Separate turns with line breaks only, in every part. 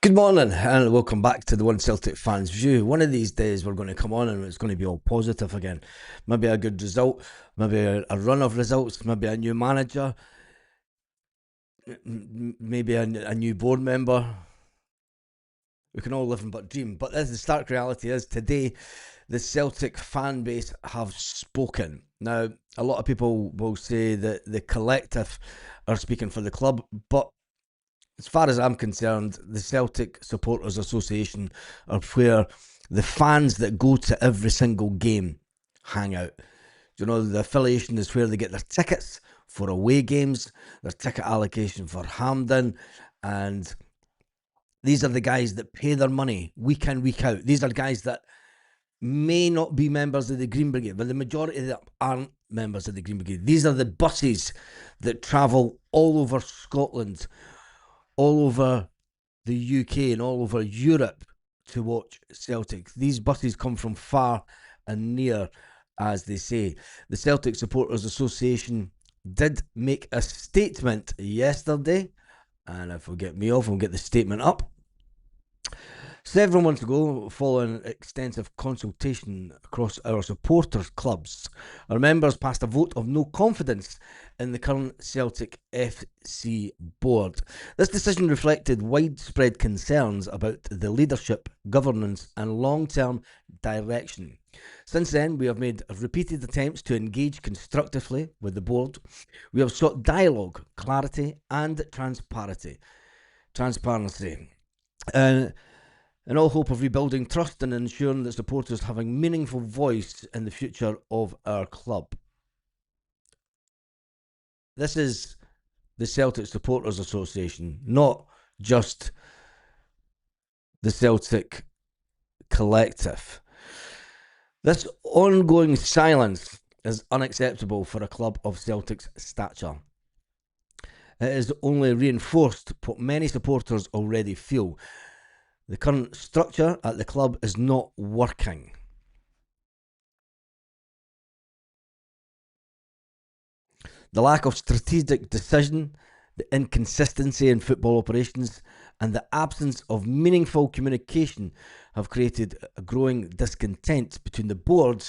Good morning and welcome back to the One Celtic Fans View. One of these days we're going to come on and it's going to be all positive again. Maybe a good result, maybe a run of results, maybe a new manager, maybe a new board member. We can all live and but dream. But as the stark reality is, today the Celtic fan base have spoken. Now, a lot of people will say that the collective are speaking for the club, but as far as I'm concerned, the Celtic Supporters Association are where the fans that go to every single game hang out. You know, the affiliation is where they get their tickets for away games, their ticket allocation for Hampden, and these are the guys that pay their money week in, week out. These are guys that may not be members of the Green Brigade, but the majority of them aren't members of the Green Brigade. These are the buses that travel all over Scotland, all over the UK and all over Europe to watch Celtic. These buses come from far and near, as they say. The Celtic Supporters Association did make a statement yesterday, and if we get me off, we'll get the statement up. Several months ago, following extensive consultation across our supporters' clubs, our members passed a vote of no confidence in the current Celtic FC board. This decision reflected widespread concerns about the leadership, governance and long-term direction. Since then, we have made repeated attempts to engage constructively with the board. We have sought dialogue, clarity and transparency. In all hope of rebuilding trust and ensuring that supporters have a meaningful voice in the future of our club. This is the Celtic Supporters Association, not just the Celtic collective. This ongoing silence is unacceptable for a club of Celtic's stature. It has only reinforced what many supporters already feel. The current structure at the club is not working. The lack of strategic decision, the inconsistency in football operations, and the absence of meaningful communication have created a growing discontent between the board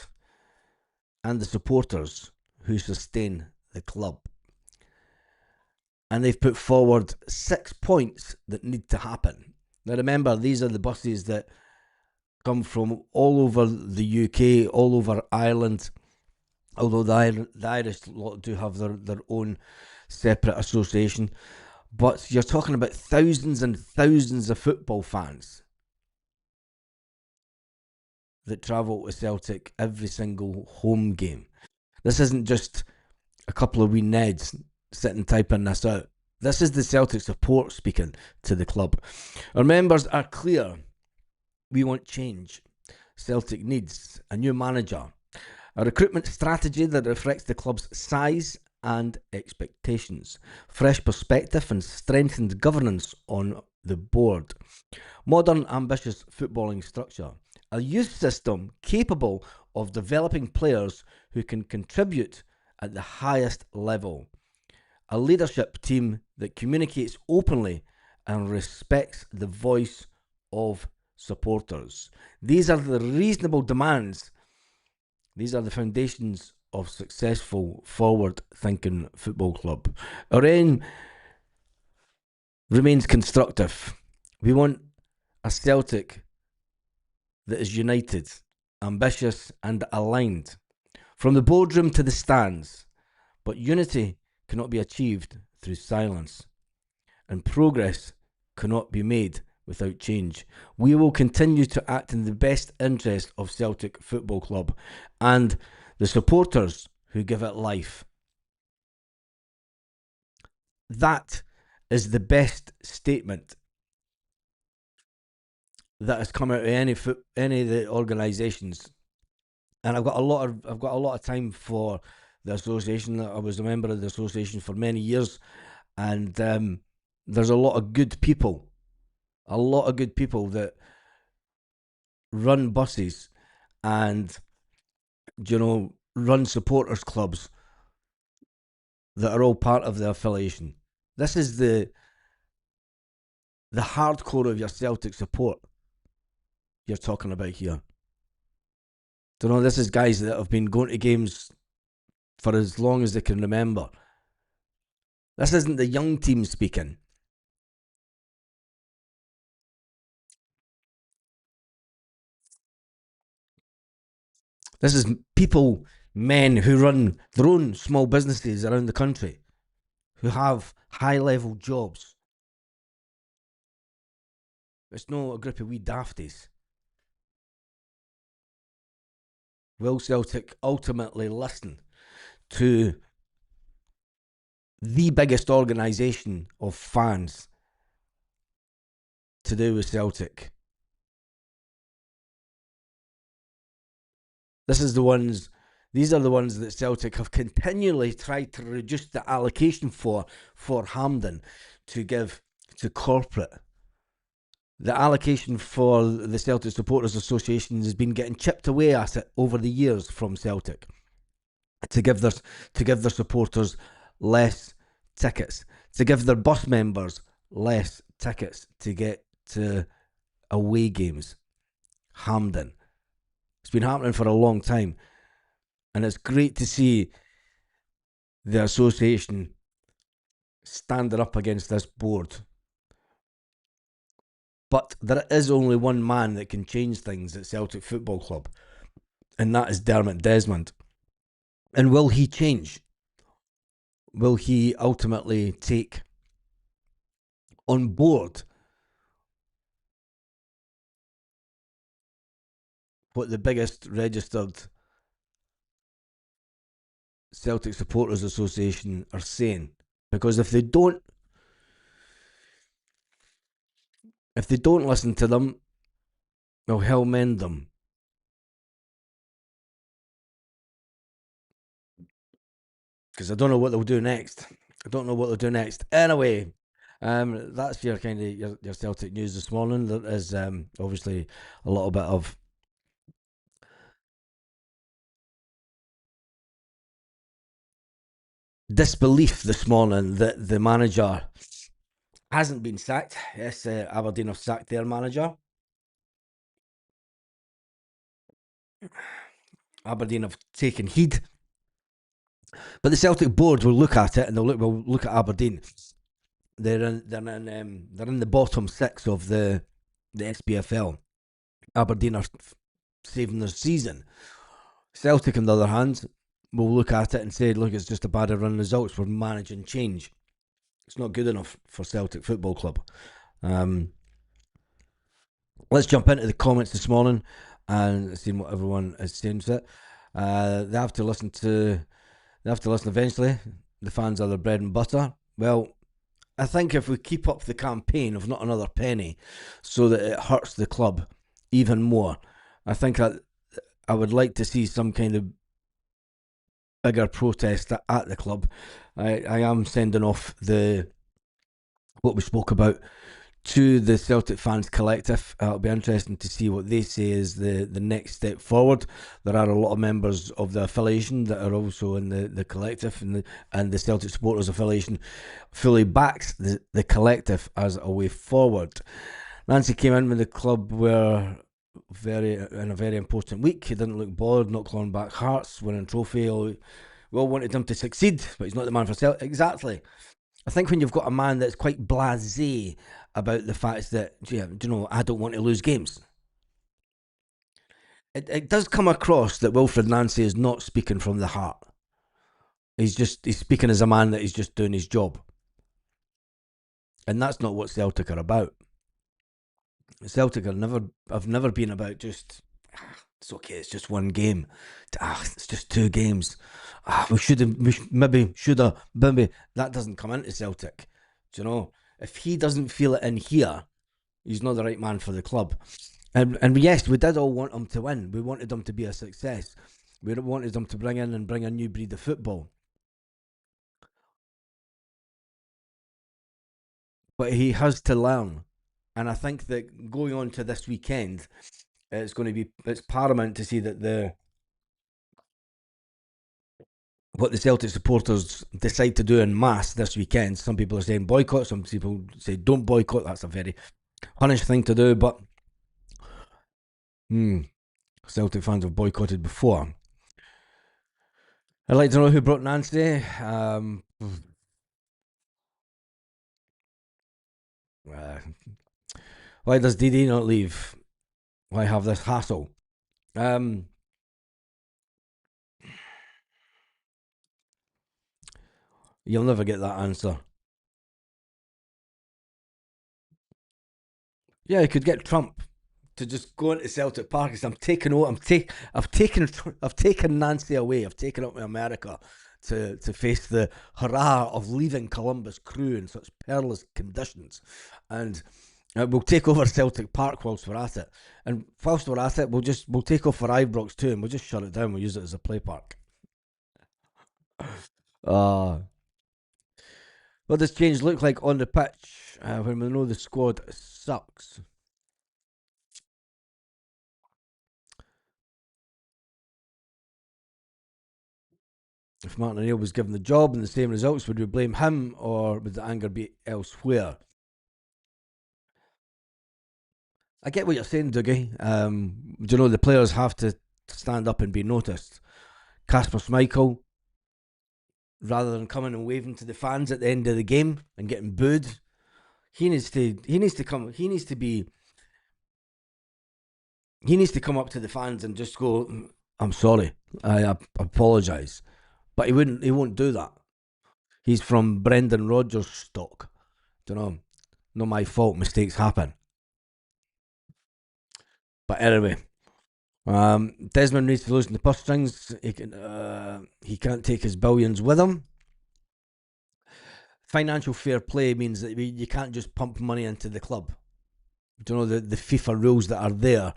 and the supporters who sustain the club. And they've put forward 6 points that need to happen. Now remember, these are the buses that come from all over the UK, all over Ireland, although the Irish lot do have their own separate association. But you're talking about thousands and thousands of football fans that travel to Celtic every single home game. This isn't just a couple of wee Neds sitting typing this out. This is the Celtic support speaking to the club. Our members are clear. We want change. Celtic needs a new manager, a recruitment strategy that reflects the club's size and expectations, fresh perspective and strengthened governance on the board, modern ambitious footballing structure, a youth system capable of developing players who can contribute at the highest level, a leadership team that communicates openly and respects the voice of supporters. These are the reasonable demands. These are the foundations of successful, forward-thinking football club. Our aim remains constructive. We want a Celtic that is united, ambitious and aligned, from the boardroom to the stands. But unity cannot be achieved through silence, and progress cannot be made without change. We will continue to act in the best interest of Celtic Football Club and the supporters who give it life. That is the best statement that has come out of any of the organisations, and I've got a lot of time for the association. I was a member of the association for many years, and there's a lot of good people that run buses and run supporters clubs that are all part of the affiliation. This is the the hardcore of your Celtic support you're talking about here. Don't know, this is guys that have been going to games for as long as they can remember. This isn't the young team speaking. This is people, men who run their own small businesses around the country, who have high level jobs. It's not a group of wee dafties. Will Celtic ultimately listen to the biggest organisation of fans to do with Celtic? These are the ones that Celtic have continually tried to reduce the allocation for Hampden to give to corporate. The allocation for the Celtic Supporters Association has been getting chipped away at it over the years from Celtic to give their supporters less tickets, to give their bus members less tickets to get to away games. Hampden. It's been happening for a long time. And it's great to see the association standing up against this board. But there is only one man that can change things at Celtic Football Club, and that is Dermot Desmond. And will he change? Will he ultimately take on board what the biggest registered Celtic Supporters Association are saying? Because if they don't listen to them, well, he'll mend them. Because I don't know what they'll do next. Anyway, that's your kind of your Celtic news this morning. There is obviously a little bit of disbelief this morning that the manager hasn't been sacked. Yes, Aberdeen have sacked their manager. Aberdeen have taken heed, but the Celtic board will look at it and will look at Aberdeen. They're in the bottom six of the SPFL. Aberdeen are saving their season. Celtic, on the other hand, will look at it and say, look, it's just a bad run results. We're managing change. It's not good enough for Celtic Football Club. Let's jump into the comments this morning and see what everyone is saying to it. They have to listen eventually. The fans are their bread and butter. Well, I think if we keep up the campaign of not another penny so that it hurts the club even more, I think that I would like to see some kind of bigger protest at the club. I am sending off what we spoke about to the Celtic Fans Collective. It'll be interesting to see what they say is the next step forward. There are a lot of members of the affiliation that are also in the collective, and the Celtic Supporters Affiliation fully backs the collective as a way forward. Nancy came in when the club were in a very important week. He didn't look bored, not clawing back hearts, winning trophy. We all wanted him to succeed, but he's not the man for Celtic. Exactly. I think when you've got a man that's quite blasé about the fact that, I don't want to lose games. It does come across that Wilfred Nancy is not speaking from the heart. He's speaking as a man that is just doing his job. And that's not what Celtic are about. Celtic have never been about just, it's okay, it's just one game. It's just two games. Maybe that doesn't come into Celtic. Do you know? If he doesn't feel it in here, he's not the right man for the club. And yes, we did all want him to win. We wanted him to be a success. We wanted him to bring a new breed of football. But he has to learn. And I think that going on to this weekend, it's paramount to see that what the Celtic supporters decide to do in mass this weekend. Some people are saying boycott, some people say don't boycott. That's a very punish thing to do, but Celtic fans have boycotted before. I'd like to know who brought Nancy. Uh, why does DD not leave? Why have this hassle? Um, you'll never get that answer. Yeah, you could get Trump to just go into Celtic Park and say, I've taken Nancy away. I've taken up to America to face the hurrah of leaving Columbus Crew in such perilous conditions, and we'll take over Celtic Park whilst we're at it. And whilst we're at it, we'll take off for Ibrox too, and we'll just shut it down. We'll use it as a play park. What does change look like on the pitch when we know the squad sucks? If Martin O'Neill was given the job and the same results, would we blame him or would the anger be elsewhere? I get what you're saying, Dougie. Do you know the players have to stand up and be noticed? Kasper Schmeichel, rather than coming and waving to the fans at the end of the game and getting booed, he needs to come. He needs to come up to the fans and just go, "I'm sorry, I apologise," but he won't do that. He's from Brendan Rodgers stock. Don't know. Not my fault. Mistakes happen. But anyway, Desmond needs to loosen the purse strings. He can't take his billions with him. Financial fair play means that you can't just pump money into the club. Do you know the FIFA rules that are there?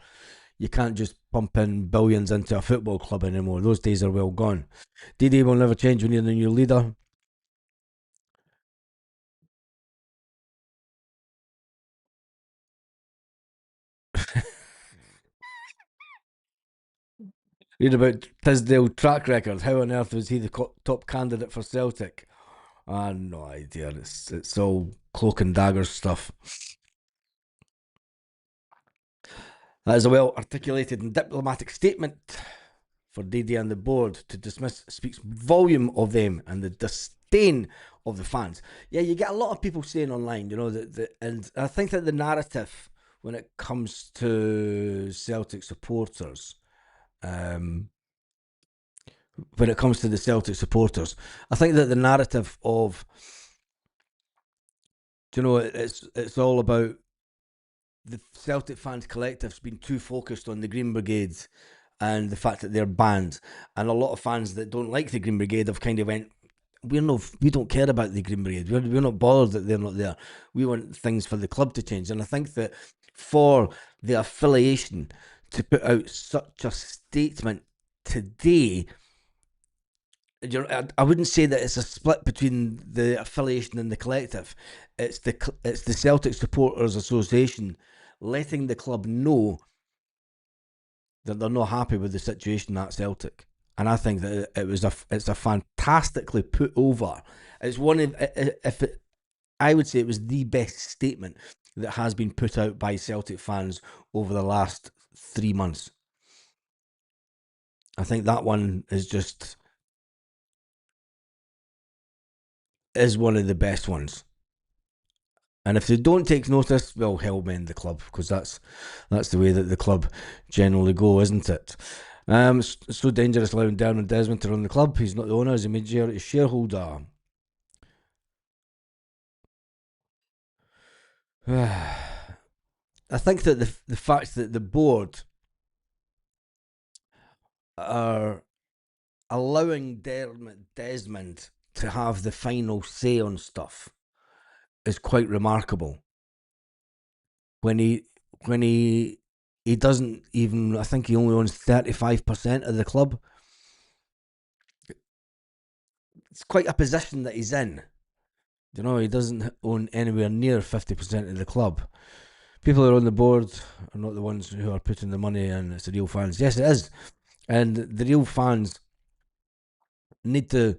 You can't just pump in billions into a football club anymore. Those days are well gone. DD will never change. We need a new leader. Read about Tisdale track record. How on earth was he the top candidate for Celtic? No idea. It's all cloak and dagger stuff. That is a well articulated and diplomatic statement for DD and the board to dismiss speaks volume of them and the disdain of the fans. Yeah, you get a lot of people saying online, and I think that the narrative when it comes to Celtic supporters, I think that the narrative of, it's all about the Celtic fans collective's been too focused on the Green Brigades and the fact that they're banned, and a lot of fans that don't like the Green Brigade have kind of went, we don't care about the Green Brigade. We're not bothered that they're not there. We want things for the club to change, and I think that for the affiliation to put out such a statement today, I wouldn't say that it's a split between the affiliation and the collective. It's the Celtic Supporters Association letting the club know that they're not happy with the situation at Celtic, and I think that it's a fantastically put over. It's one of if it, I would say it was the best statement that has been put out by Celtic fans over the last 3 months. I think that one is one of the best ones. And if they don't take notice, well, hell mend the club, because that's the way that the club generally go, isn't it? It's so dangerous allowing Dermot Desmond to run the club. He's not the owner; he's a majority shareholder. I think that the fact that the board are allowing Dermot Desmond to have the final say on stuff is quite remarkable. When he doesn't even, I think he only owns 35% of the club. It's quite a position that he's in. He doesn't own anywhere near 50% of the club. People who are on the board are not the ones who are putting the money in. It's the real fans. Yes, it is. And the real fans need to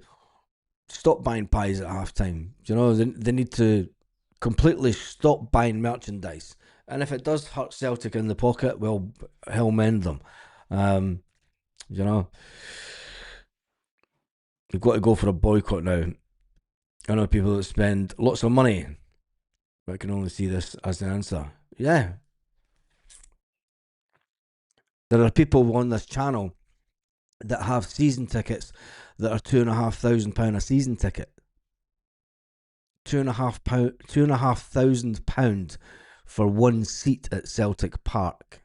stop buying pies at half time. You know, they need to completely stop buying merchandise. And if it does hurt Celtic in the pocket, well, he'll mend them. You know, you've got to go for a boycott now. I know people that spend lots of money, but I can only see this as the answer. Yeah, there are people on this channel that have season tickets that are £2,500 a season ticket. £2,500 for one seat at Celtic Park,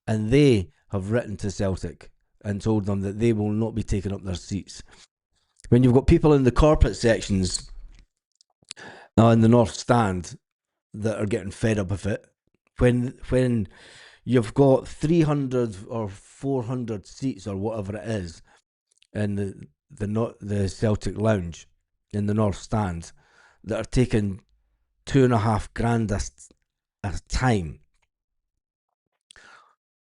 and they have written to Celtic and told them that they will not be taking up their seats. When you've got people in the corporate sections in the North Stand that are getting fed up with it, when you've got 300 or 400 seats or whatever it is in the Celtic Lounge in the North Stand that are taking £2,500 a time.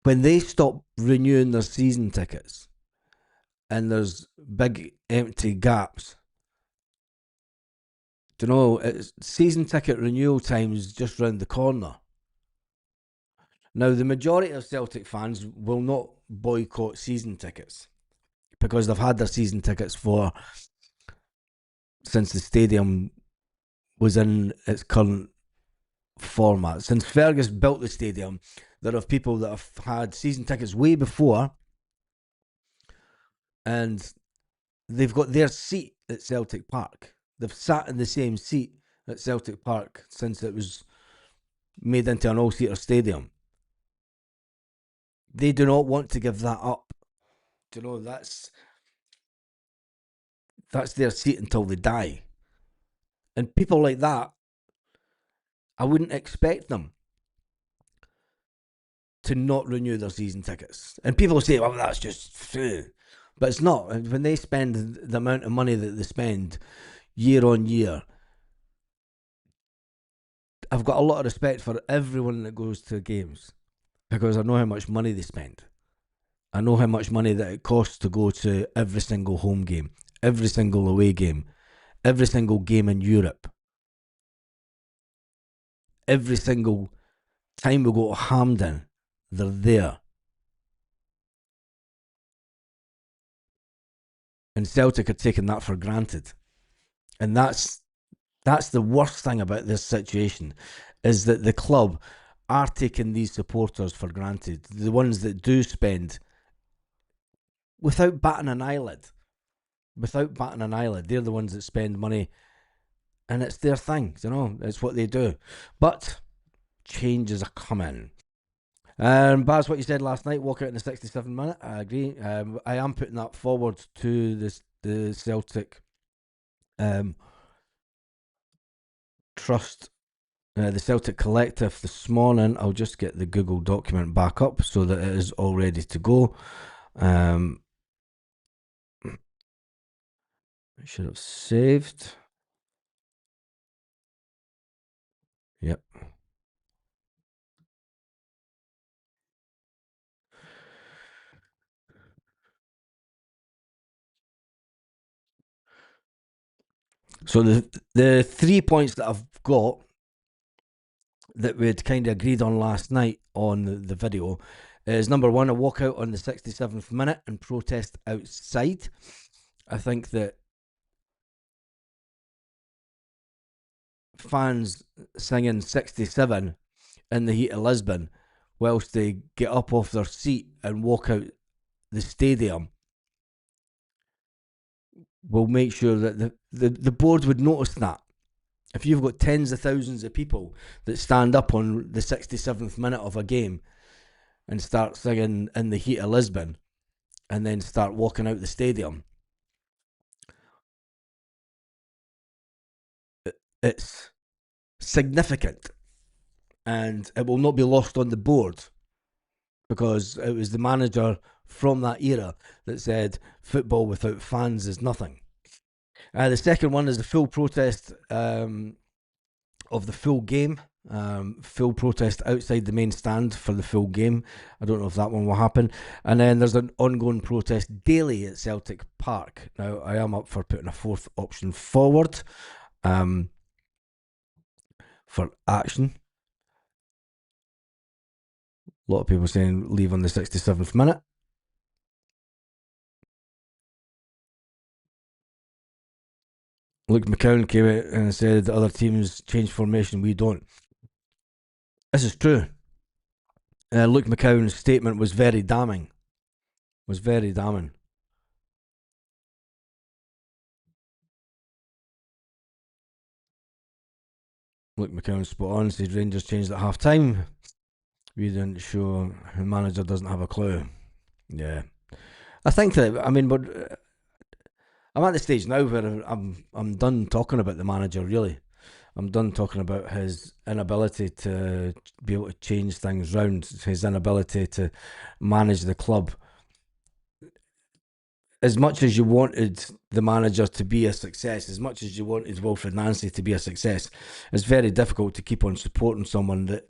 When they stop renewing their season tickets and there's big empty gaps, you know, it's season ticket renewal time is just round the corner. Now, the majority of Celtic fans will not boycott season tickets because they've had their season tickets since the stadium was in its current format. Since Fergus built the stadium, there are people that have had season tickets way before, and they've got their seat at Celtic Park. They've sat in the same seat at Celtic Park since it was made into an all-seater stadium. They do not want to give that up. You know, that's their seat until they die. And people like that, I wouldn't expect them to not renew their season tickets. And people say, well, that's just... But it's not. When they spend the amount of money that they spend year on year, I've got a lot of respect for everyone that goes to games because I know how much money they spend. I know how much money that it costs to go to every single home game, every single away game, every single game in Europe, every single time we go to Hampden, they're there. And Celtic are taking that for granted. And that's the worst thing about this situation, is that the club are taking these supporters for granted. The ones that do spend without batting an eyelid. Without batting an eyelid. They're the ones that spend money, and it's their thing, you know, it's what they do. But changes are coming. Baz, what you said last night, walk out in the 67th minute, I agree. I am putting that forward to the Celtic Trust, the Celtic Collective this morning. I'll just get the Google document back up so that it is all ready to go. I should have saved. Yep. So the 3 points that I've got that we'd kind of agreed on last night on the video is number one, a walkout on the 67th minute and protest outside. I think that fans singing 67 in the heat of Lisbon whilst they get up off their seat and walk out the stadium will make sure that the board would notice that. If you've got tens of thousands of people that stand up on the 67th minute of a game and start singing in the heat of Lisbon and then start walking out the stadium, it's significant, and it will not be lost on the board because it was the manager from that era that said football without fans is nothing. The second one is the full protest of the full game. Full protest outside the main stand for the full game. I don't know if that one will happen. And then there's an ongoing protest daily at Celtic Park. Now, I am up for putting a fourth option forward for action. A lot of people saying leave on the 67th minute. Luke McCown came out and said the other teams change formation, we don't. This is true. Luke McCown's statement was very damning. Luke McCown spot on, said Rangers changed at half time. We didn't show, the manager doesn't have a clue. Yeah. I think that, but I'm at the stage now where I'm done talking about the manager, really. I'm done talking about his inability to be able to change things round, his inability to manage the club. As much as you wanted the manager to be a success, as much as you wanted Wilfred Nancy to be a success, it's very difficult to keep on supporting someone that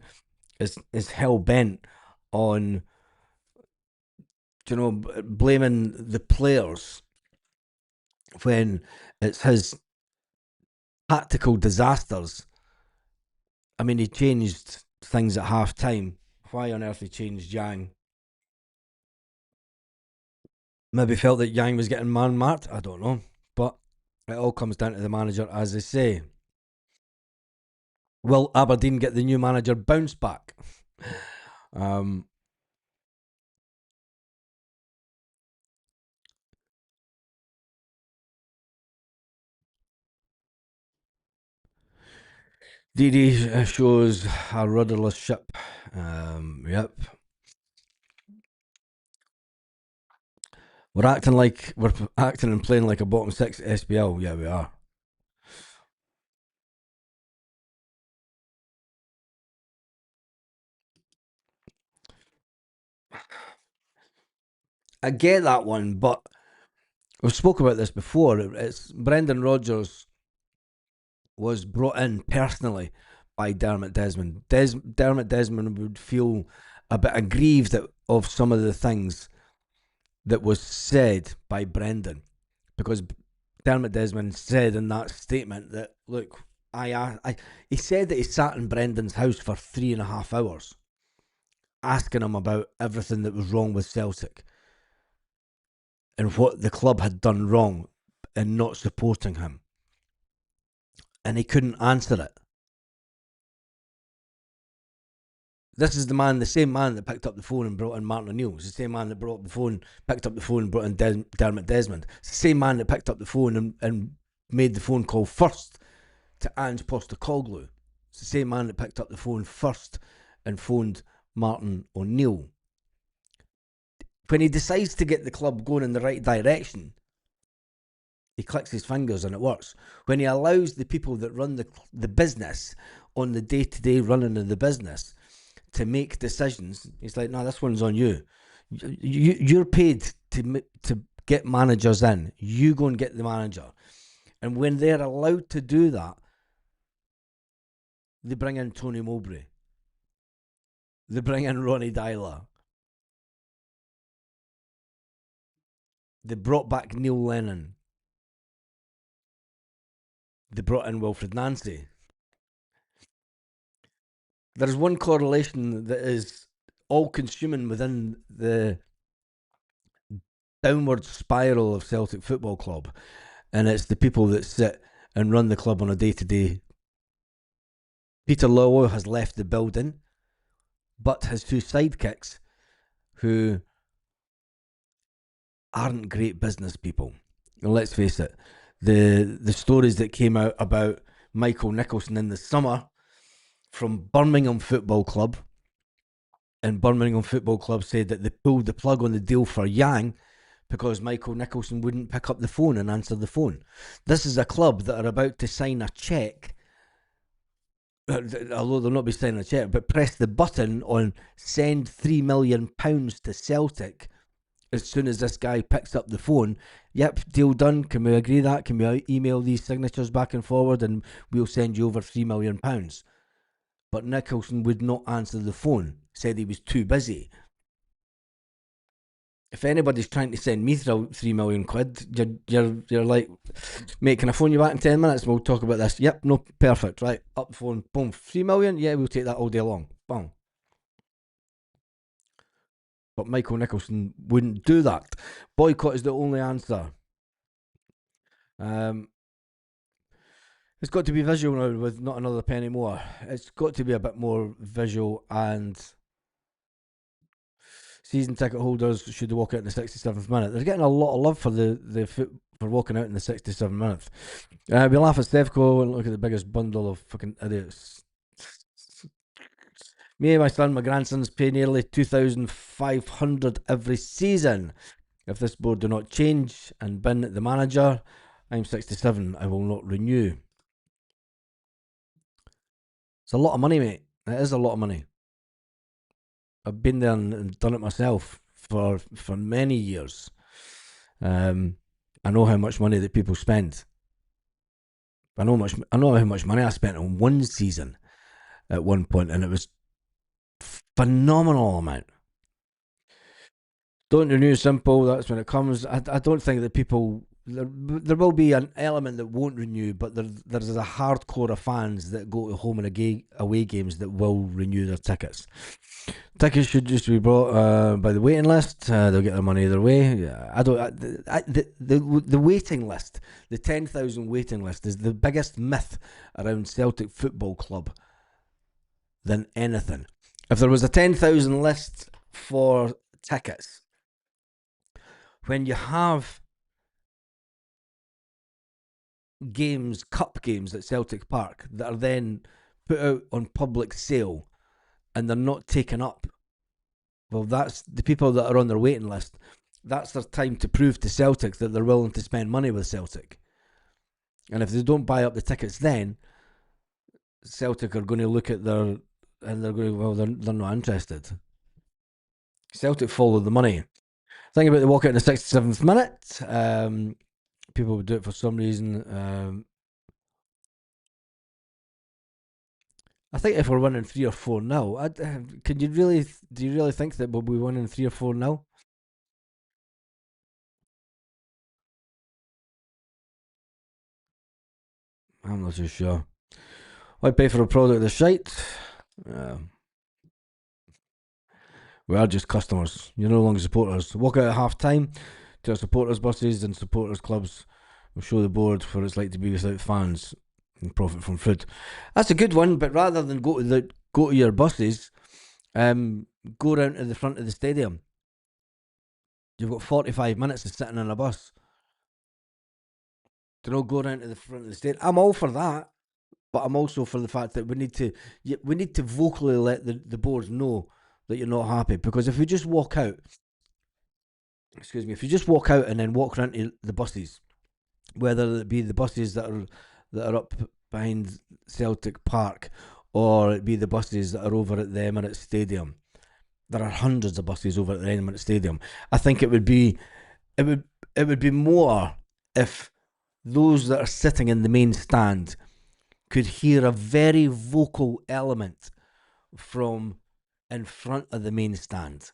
is hell bent on, blaming the players when it's his tactical disasters. I mean, he changed things at half time. Why on earth he changed Yang? Maybe felt that Yang was getting man marked. I don't know. But it all comes down to the manager, as they say. Will Aberdeen get the new manager bounce back? DD shows a rudderless ship. Yep. We're acting and playing like a bottom six SPL. Yeah, we are. I get that one, but we've spoke about this before. It's Brendan Rodgers was brought in personally by Dermot Desmond. Dermot Desmond would feel a bit aggrieved of some of the things that was said by Brendan, because Dermot Desmond said in that statement that, look, he said that he sat in Brendan's house for 3.5 hours asking him about everything that was wrong with Celtic and what the club had done wrong in not supporting him. And he couldn't answer it. This is the same man that picked up the phone and brought in Martin O'Neill. It's the same man that picked up the phone and brought in Dermot Desmond. It's the same man that picked up the phone and made the phone call first to Ange Postecoglou. It's the same man that picked up the phone first and phoned Martin O'Neill. When he decides to get the club going in the right direction, he clicks his fingers and it works. When he allows the people that run the business on the day-to-day running of the business to make decisions, he's like, no, this one's on you. You're paid to get managers in. You go and get the manager. And when they're allowed to do that, they bring in Tony Mowbray. They bring in Ronnie Dyler. They brought back Neil Lennon. They brought in Wilfred Nancy. There's one correlation that is all-consuming within the downward spiral of Celtic Football Club, and it's the people that sit and run the club on a day-to-day. Peter Lawwell has left the building, but his two sidekicks, who aren't great business people. And let's face it, the stories that came out about Michael Nicholson in the summer from Birmingham Football Club, and Birmingham Football Club said that they pulled the plug on the deal for Yang because Michael Nicholson wouldn't pick up the phone and answer the phone. This is a club that are about to sign a cheque, although they'll not be signing a cheque, but press the button on send £3 million to Celtic as soon as this guy picks up the phone. Yep, deal done. Can we agree that? Can we email these signatures back and forward and we'll send you over £3 million? but Nicholson would not answer the phone, said he was too busy. If anybody's trying to send me £3 million, you're like, mate, can I phone you back in 10 minutes and we'll talk about this? Yep, no, perfect, right, up the phone, boom, 3 million, yeah, we'll take that all day long, bang. But Michael Nicholson wouldn't do that. Boycott is the only answer. Um, it's got to be visual now with not another penny more. It's got to be a bit more visual, and season ticket holders should walk out in the 67th minute. They're getting a lot of love for the for walking out in the 67th minute. We laugh at Stefco and look at the biggest bundle of fucking idiots. Me and my son, my grandsons pay nearly 2,500 every season. If this board do not change and bin the manager, I'm 67. I will not renew. It's a lot of money, mate. It is a lot of money. I've been there and done it myself for many years. I know how much money that people spend. I know how much money I spent on one season at one point, and it was phenomenal amount. Don't renew simple. That's when it comes. I don't think that people. There will be an element that won't renew, but there's a hardcore of fans that go to home and away games that will renew their tickets. Tickets should just be brought by the waiting list. They'll get their money either way. Yeah, I don't. The waiting list, the 10,000 waiting list, is the biggest myth around Celtic Football Club than anything. If there was a 10,000 list for tickets, when you have games, cup games at Celtic Park that are then put out on public sale and they're not taken up, well, that's the people that are on their waiting list. That's their time to prove to Celtic that they're willing to spend money with Celtic. And if they don't buy up the tickets, then Celtic are going to look at their and they're going, well, they're not interested. Celtic follow the money. Think about the walkout in the 67th minute. People would do it for some reason. I think if we're winning 3 or 4-0, do you really think that we'll be winning 3 or 4-0? I'm not too sure. Why pay for a product that's shite? Uh, we are just customers. You're no longer supporters. Walk out at half time to our supporters' buses and supporters' clubs. We'll show the board what it's like to be without fans and profit from food. That's a good one, but rather than go to your buses, go round to the front of the stadium. You've got 45 minutes of sitting in a bus. To go round to the front of the stadium. I'm all for that, but I'm also for the fact that we need to vocally let the boards know that you're not happy. Because if you just walk out, if you just walk out and then walk around to the buses, whether it be the buses that are up behind Celtic Park, or it be the buses that are over at the Emirates Stadium. There are hundreds of buses over at the Emirates Stadium. I think it would be more if those that are sitting in the main stand could hear a very vocal element from in front of the main stand.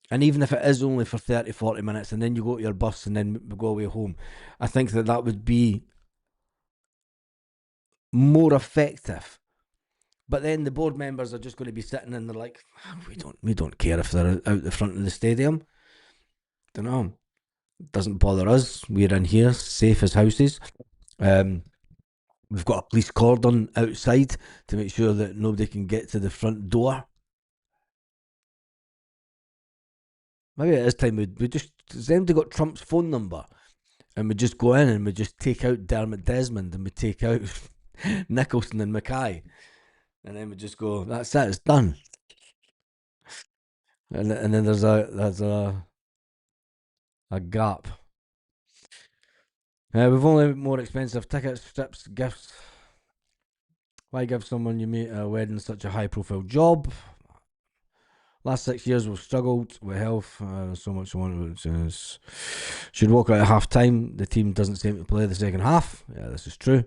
And even if it is only for 30, 40 minutes and then you go to your bus and then go away home, I think that would be more effective. But then the board members are just going to be sitting and they're like, we don't care if they're out the front of the stadium. Don't know. It doesn't bother us. We're in here, safe as houses. We've got a police cordon outside to make sure that nobody can get to the front door. Maybe it is time we just, has anybody got Trump's phone number? And we just go in and we just take out Dermot Desmond and we take out Nicholson and Mackay. And then we just go, that's it, it's done. And then there's a gap. We've only more expensive tickets, strips, gifts. Why give someone you meet at a wedding such a high profile job? Last 6 years we've struggled with health. So much one should walk out at half time. The team doesn't seem to play the second half. Yeah, this is true.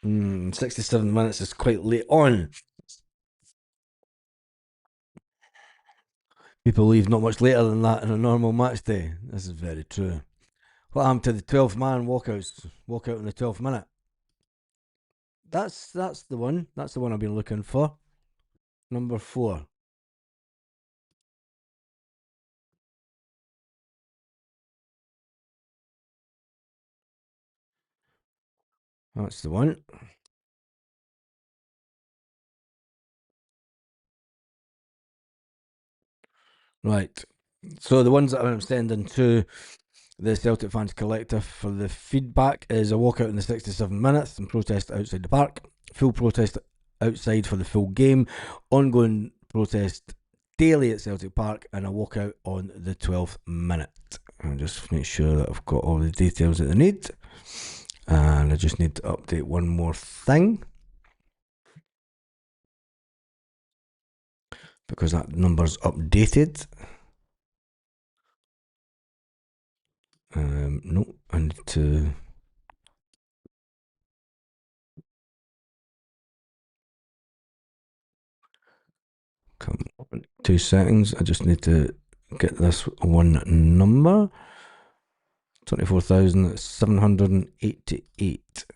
67 minutes is quite late on. People leave not much later than that in a normal match day. This is very true. What happened to the 12th man walkouts? Walkout in the 12th minute. That's the one. That's the one I've been looking for. Number 4. That's the one. Right. So the ones that I'm sending to the Celtic Fans Collective for the feedback is a walkout in the 67 minutes and protest outside the park, full protest outside for the full game, ongoing protest daily at Celtic Park, and a walkout on the 12th minute. I'll just make sure that I've got all the details that I need. And I just need to update one more thing, because that number's updated. No, I need to. Come on, 2 seconds. I just need to get this one number. 24,788.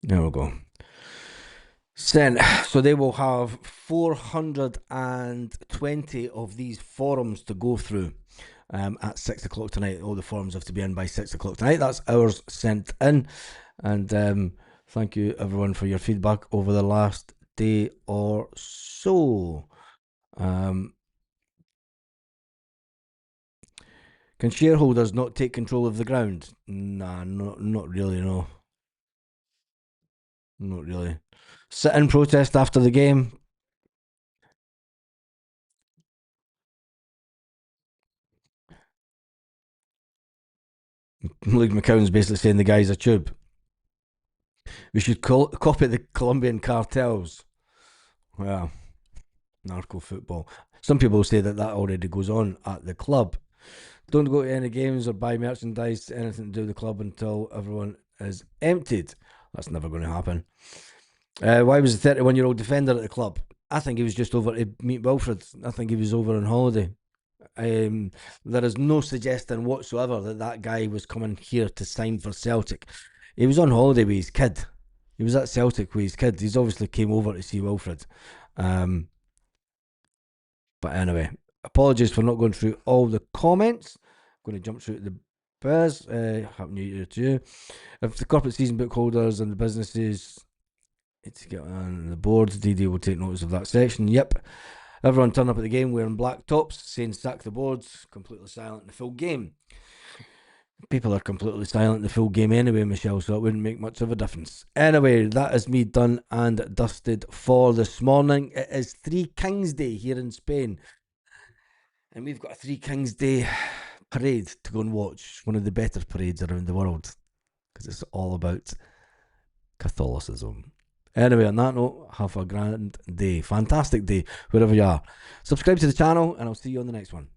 There we go. Sent. So they will have 420 of these forums to go through at 6 o'clock tonight. All the forums have to be in by 6 o'clock tonight. That's ours sent in. And thank you everyone for your feedback over the last day or so. Can shareholders not take control of the ground? Nah, not really, no. Not really. Sit in protest after the game. Luke McCown's basically saying the guy's a tube. We should copy the Colombian cartels. Well, narco football. Some people say that already goes on at the club. Don't go to any games or buy merchandise, anything to do with the club until everyone is emptied. That's never going to happen. Why was the 31-year-old defender at the club? I think he was just over to meet Wilfred. I think he was over on holiday. There is no suggestion whatsoever that guy was coming here to sign for Celtic. He was on holiday with his kid. He was at Celtic with his kid. He's obviously came over to see Wilfred. But anyway, apologies for not going through all the comments. I'm going to jump through the biz. Happy New Year to you. If the corporate season book holders and the businesses need to get on the board, DD will take notice of that section. Yep. Everyone turned up at the game wearing black tops, saying sack the boards, completely silent in the full game. People are completely silent in the full game anyway, Michelle, so it wouldn't make much of a difference. Anyway, that is me done and dusted for this morning. It is Three Kings Day here in Spain. And we've got a Three Kings Day parade to go and watch. One of the better parades around the world. Because it's all about Catholicism. Anyway, on that note, have a grand day. Fantastic day, wherever you are. Subscribe to the channel, and I'll see you on the next one.